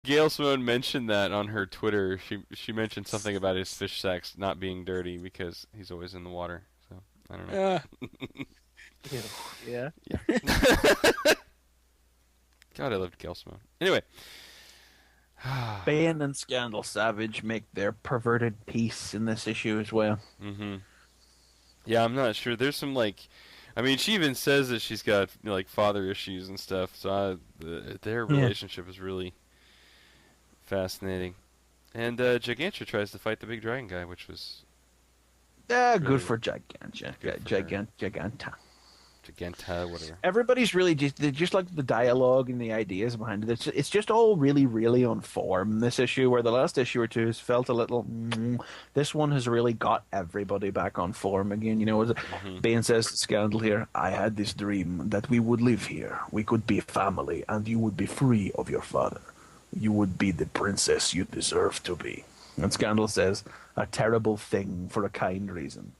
Gail Simone mentioned that on her Twitter. She mentioned something about his fish sacks not being dirty because he's always in the water. So I don't know. Yeah. God, I loved Gail Simone. Anyway. Bane and Scandal Savage make their perverted peace in this issue as well. Mm-hmm. Yeah, I'm not sure. There's some I mean, she even says that she's got father issues and stuff. So their relationship is really fascinating. And Gigantia tries to fight the big dragon guy, which was good for Gigantia. Giganta, whatever. Everybody's really just like the dialogue and the ideas behind it. It's just all really, really on form. This issue, where the last issue or two has felt a little. This one has really got everybody back on form again. You know, Bane says to Scandal here, "I had this dream that we would live here. We could be a family, and you would be free of your father. You would be the princess you deserve to be." And Scandal says, "A terrible thing for a kind reason.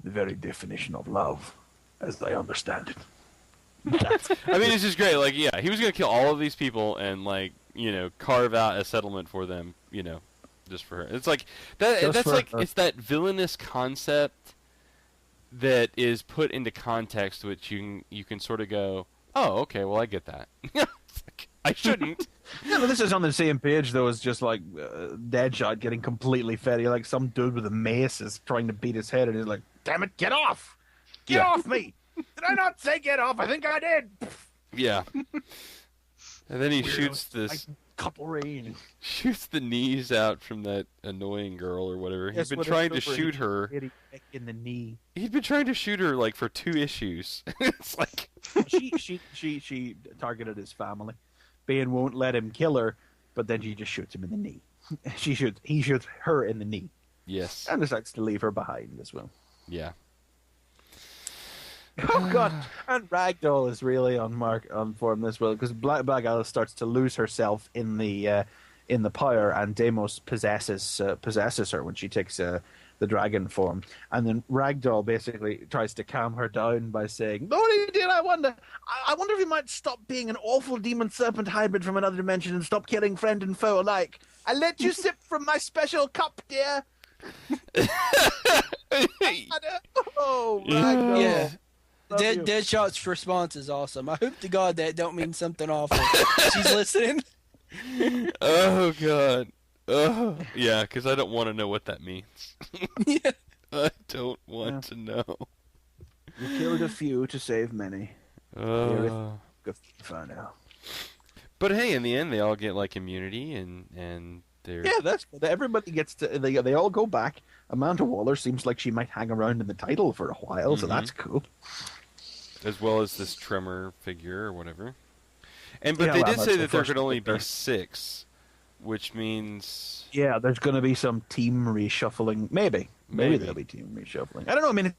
The very definition of love, as I understand it." I mean, it's just great. He was gonna kill all of these people and carve out a settlement for them. Just for her. It's like that. It's that villainous concept that is put into context, which you can sort of go, "Oh, okay, well, I get that." I shouldn't. Yeah, but this is on the same page though as just Deadshot getting completely fed. Like some dude with a mace is trying to beat his head, and he's like, "Damn it, get off! Get off me! Did I not say get off? I think I did." Yeah. And then he shoots this couple rain. Shoots the knees out from that annoying girl or whatever. He's been trying to shoot her in the knee. He'd been trying to shoot her for 2 issues. It's like she targeted his family. Bane won't let him kill her, but then she just shoots him in the knee. He shoots her in the knee. Yes. And decides to leave her behind as well. Yeah. Oh god! And Ragdoll is really on form as well, because Black Alice starts to lose herself in the pyre, and Deimos possesses her when she takes the dragon form, and then Ragdoll basically tries to calm her down by saying, "Lordy dear, I wonder if you might stop being an awful demon serpent hybrid from another dimension and stop killing friend and foe alike. I let you sip from my special cup, dear." Oh, Ragdoll. Yeah. Deadshot's response is awesome. I hope to God that don't mean something awful. She's listening. Oh god. Oh yeah, because I don't want to know what that means. Yeah. I don't want to know. You killed a few to save many. Go find out. But hey, in the end, they all get immunity, and they're that's everybody gets to. They all go back. Amanda Waller seems like she might hang around in the title for a while, so that's cool. As well as this Tremor figure or whatever. But they did say that there could only be 6, which means there's going to be some team reshuffling. Maybe there'll be team reshuffling. I don't know. I mean, it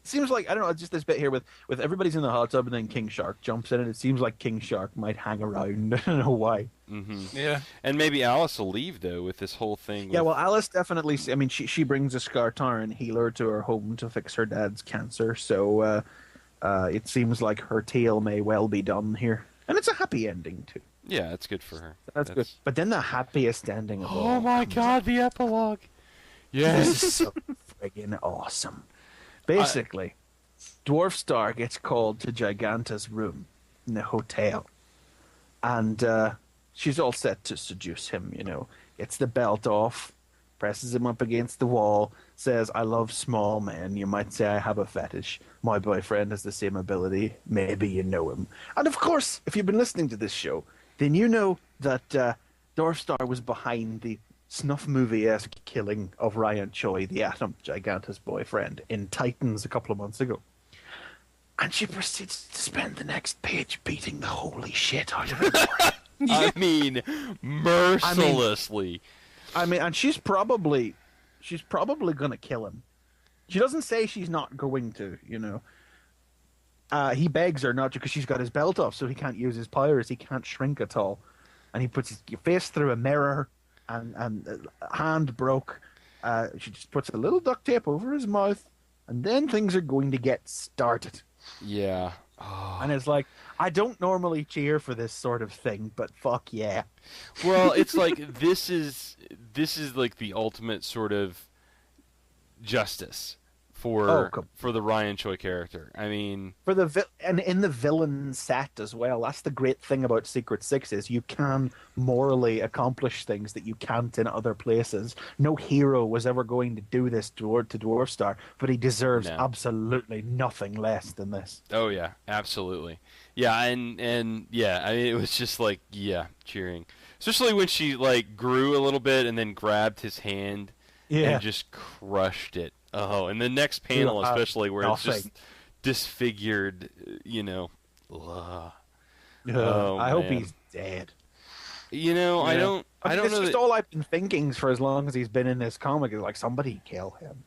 seems like just this bit here with everybody's in the hot tub and then King Shark jumps in, and it seems like King Shark might hang around. I don't know why. Mm-hmm. Yeah, and maybe Alice will leave though with this whole thing. Yeah, well, Alice definitely. I mean, she brings a Skartaran healer to her home to fix her dad's cancer, so it seems like her tale may well be done here, and it's a happy ending too. Yeah, it's good for her. That's good. But then the happiest ending of all. Oh my god, the epilogue! Yes, this is so friggin' awesome. Basically, Dwarf Star gets called to Giganta's room in the hotel, and she's all set to seduce him. Gets the belt off, presses him up against the wall, says, "I love small men. You might say I have a fetish. My boyfriend has the same ability. Maybe you know him." And of course, if you've been listening to this show, then you know that Dwarf Star was behind the snuff movie-esque killing of Ryan Choi, the Atom, Giganta's boyfriend, in Titans a couple of months ago. And she proceeds to spend the next page beating the holy shit out of him. I mean, mercilessly. I mean, and she's probably going to kill him. She doesn't say she's not going to, He begs her not to because she's got his belt off, so he can't use his powers. He can't shrink at all. And he puts his face through a mirror, and hand broke. She just puts a little duct tape over his mouth, and then things are going to get started. Yeah. Oh. And it's like, I don't normally cheer for this sort of thing, but fuck yeah. Well, it's like this is like the ultimate sort of justice for the Ryan Choi character. I mean, and in the villain set as well. That's the great thing about Secret Six is you can morally accomplish things that you can't in other places. No hero was ever going to do this to Dwarf Star, but he deserves absolutely nothing less than this. Oh yeah, absolutely. Yeah, and yeah, I mean, it was just like cheering, especially when she like grew a little bit and then grabbed his hand and just crushed it. Oh, and the next panel especially where it's just disfigured, you know. I hope he's dead. You know, I don't know. It's just all I've been thinking for as long as he's been in this comic is like, somebody kill him.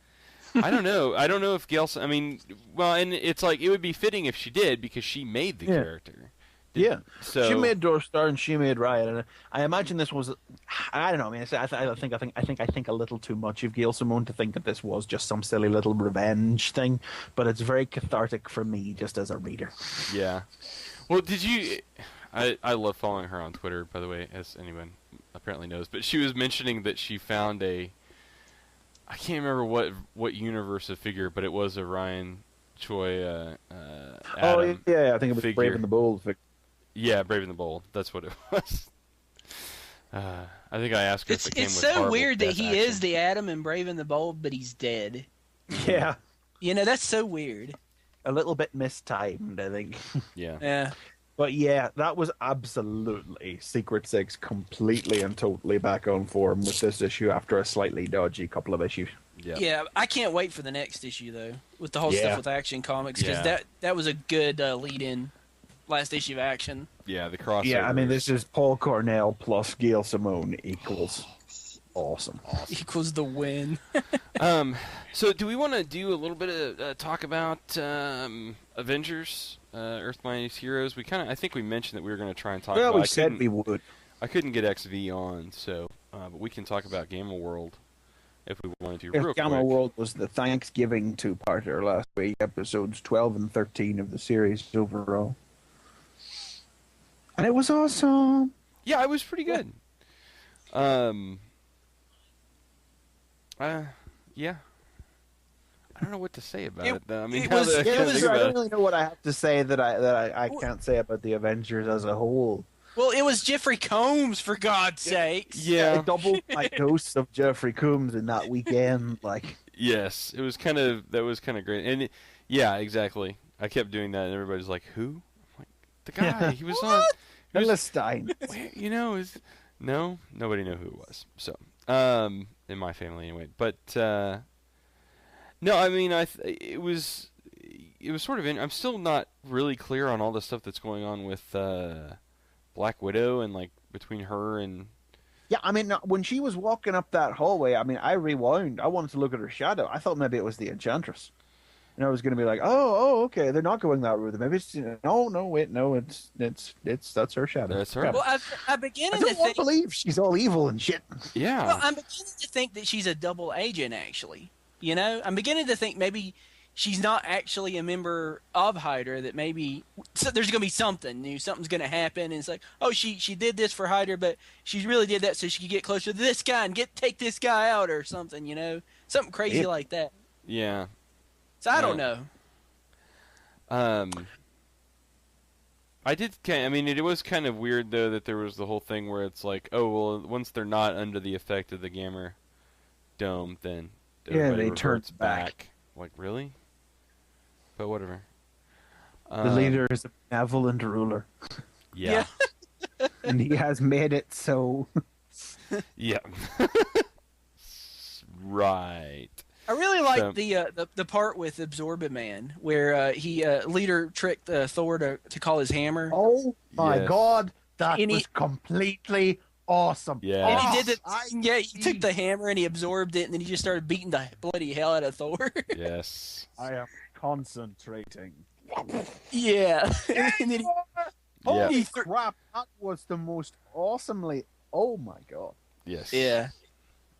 I don't know. I don't know if Gail. I mean, well, and it's like it would be fitting if she did because she made the character. So she made Dwarf Star and she made Riot, and I imagine this was. I don't know. I mean, I think a little too much of Gail Simone to think that this was just some silly little revenge thing, but it's very cathartic for me just as a reader. Yeah. Well, did you? I love following her on Twitter, by the way, as anyone apparently knows. But she was mentioning that she found I can't remember what universe of figure, but it was a Ryan Choi. Adam I think it was Brave and the Bold. Yeah, Brave and the Bold. That's what it was. I think I asked her if it came with so weird that he is the Atom in Brave and the Bold, but he's dead. Yeah. You know, that's so weird. A little bit mistimed, I think. Yeah. Yeah. But yeah, that was absolutely Secret Six completely and totally back on form with this issue after a slightly dodgy couple of issues. Yeah, I can't wait for the next issue, though, with the whole stuff with Action Comics, because that was a good lead-in last issue of Action. Yeah, the crossover. Yeah, I mean, this is Paul Cornell plus Gail Simone equals awesome. Equals the win. So do we want to do a little bit of talk about Avengers, Earth Mightiest Heroes? I think we mentioned that we were going to try and talk about. We said we would. I couldn't get XV on, so but we can talk about Gamma World if we wanted to. Real Gamma quick. World was the Thanksgiving two-parter last week, episodes 12 and 13 of the series overall. And it was awesome. Yeah, it was pretty good. Yeah. I don't know what to say about it though. I mean, I don't really know what I have to say that I can't say about the Avengers as a whole. Well, it was Jeffrey Combs, for God's sakes. Yeah. I doubled my dose of Jeffrey Combs in that weekend. Yes, it was kind of great, and yeah, exactly. I kept doing that, and everybody's like, "Who?" I'm like, "The guy. He was on." Philistine. You know, nobody knew who it was. So, in my family anyway. But no, I mean, it was sort of. I'm still not really clear on all the stuff that's going on with Black Widow and like between her and. Yeah, I mean, when she was walking up that hallway, I mean, I rewound. I wanted to look at her shadow. I thought maybe it was the Enchantress. And I was going to be like, oh, okay, they're not going that route. Maybe it's that's her shadow. That's her. Well, I'm beginning to think. I don't believe she's all evil and shit. Yeah. Well, I'm beginning to think that she's a double agent, actually. You know, I'm beginning to think maybe she's not actually a member of Hydra. That maybe there's going to be something new. Something's going to happen, and it's like, oh, she did this for Hydra, but she really did that so she could get closer to this guy and take this guy out or something. You know, something crazy like that. Yeah. So I don't know. I mean, it was kind of weird though that there was the whole thing where it's like, oh well, once they're not under the effect of the Gamma Dome, then they turn back. Like really? But whatever. The leader is a benevolent ruler. Yeah. And he has made it so. Yeah. Right. I really like the part with Absorbent Man where Leader tricked Thor to call his hammer. Oh my God, that was completely awesome. Yeah, and he did it. He took the hammer and he absorbed it, and then he just started beating the bloody hell out of Thor. Yes, I am concentrating. Yeah, and then holy crap! That was the most awesomely. Oh my God. Yes. Yeah.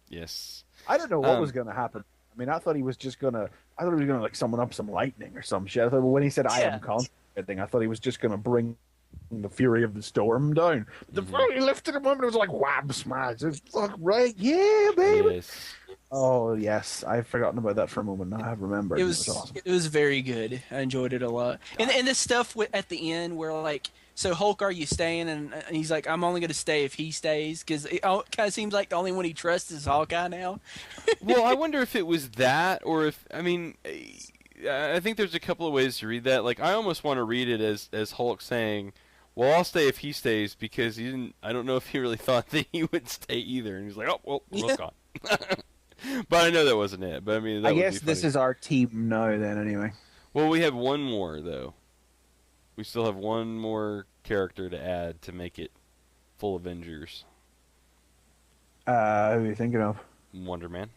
Yes. I don't know what was going to happen. I mean, I thought he was just gonna like summon up some lightning or some shit. I thought when he said "I am concentrating," thing. I thought he was just going to bring the fury of the storm down. But the very lifted him up, and it was like wham smash. It's like right, yeah, baby. Yes. Oh yes, I've forgotten about that for a moment. Now I remember. It was awesome. It was very good. I enjoyed it a lot. And the stuff at the end where like, so Hulk, are you staying? And he's like, I'm only going to stay if he stays, because it kind of seems like the only one he trusts is Hawkeye now. Well, I wonder if it was that, or if I think there's a couple of ways to read that. Like, I almost want to read it as Hulk saying, "Well, I'll stay if he stays," because he didn't. I don't know if he really thought that he would stay either, and he's like, "Oh, well, we're gone." But I know that wasn't it. But I mean, I guess this is our team now. Then anyway. Well, we have one more though. We still have one more character to add to make it full Avengers. Who are you thinking of? Wonder Man.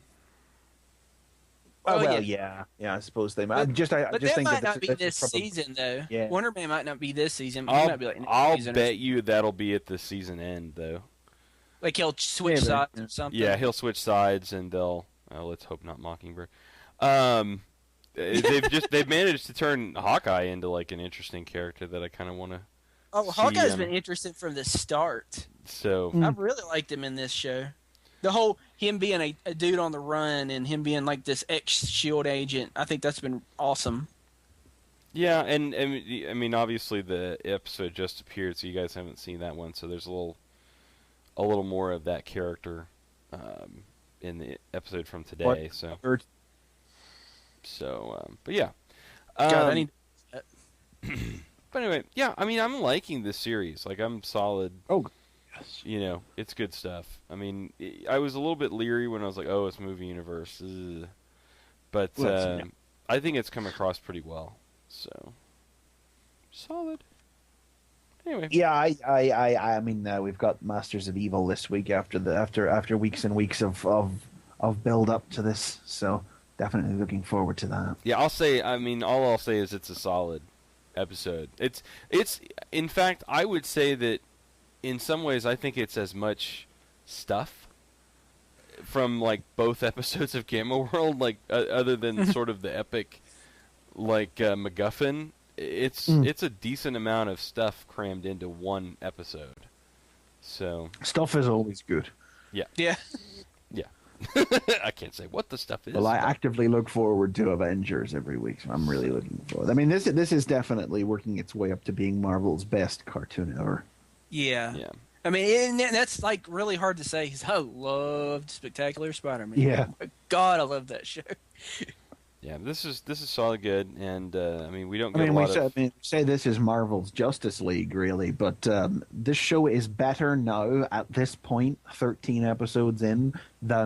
Oh, well, yeah. I suppose they might. But just think might that not be this probably, season though. Yeah. Wonder Man might not be this season. He might be like next I'll season bet you that'll be at the season end though. like he'll switch sides or something. Yeah, he'll switch sides, and they'll. Let's hope not Mockingbird. They've managed to turn Hawkeye into like an interesting character that I kind of want to. Oh, Hawkeye's been interesting from the start. So I really liked him in this show. The whole him being a dude on the run and him being like this ex-SHIELD agent, I think that's been awesome. yeah, and I mean, obviously the episode just appeared, so you guys haven't seen that one. So there's a little more of that character in the episode from today. But yeah. God, I need. But anyway, yeah, I mean, I'm liking this series. Like, I'm solid. Oh, yes. You know, it's good stuff. I mean, I was a little bit leery when I was like, oh, it's movie universe. Ugh. But I think it's come across pretty well. So, solid. Anyway. Yeah, I mean, we've got Masters of Evil this week after weeks and weeks of build up to this. So, definitely looking forward to that. Yeah, all I'll say is it's a solid episode. It's in fact, I would say that in some ways I think it's as much stuff from like both episodes of Gamma World, like other than sort of the epic like MacGuffin. It's a decent amount of stuff crammed into one episode. So stuff is always good. Yeah. Yeah. I can't say what the stuff is. Well, I actively look forward to Avengers every week, so I'm really looking forward. I mean, this is definitely working its way up to being Marvel's best cartoon ever. Yeah. Yeah. I mean, and that's like really hard to say because I loved Spectacular Spider-Man. Yeah. Oh my God, I love that show. Yeah, this is solid good, and I mean we don't get we say this is Marvel's Justice League, really, but this show is better now at this point, 13 episodes in, than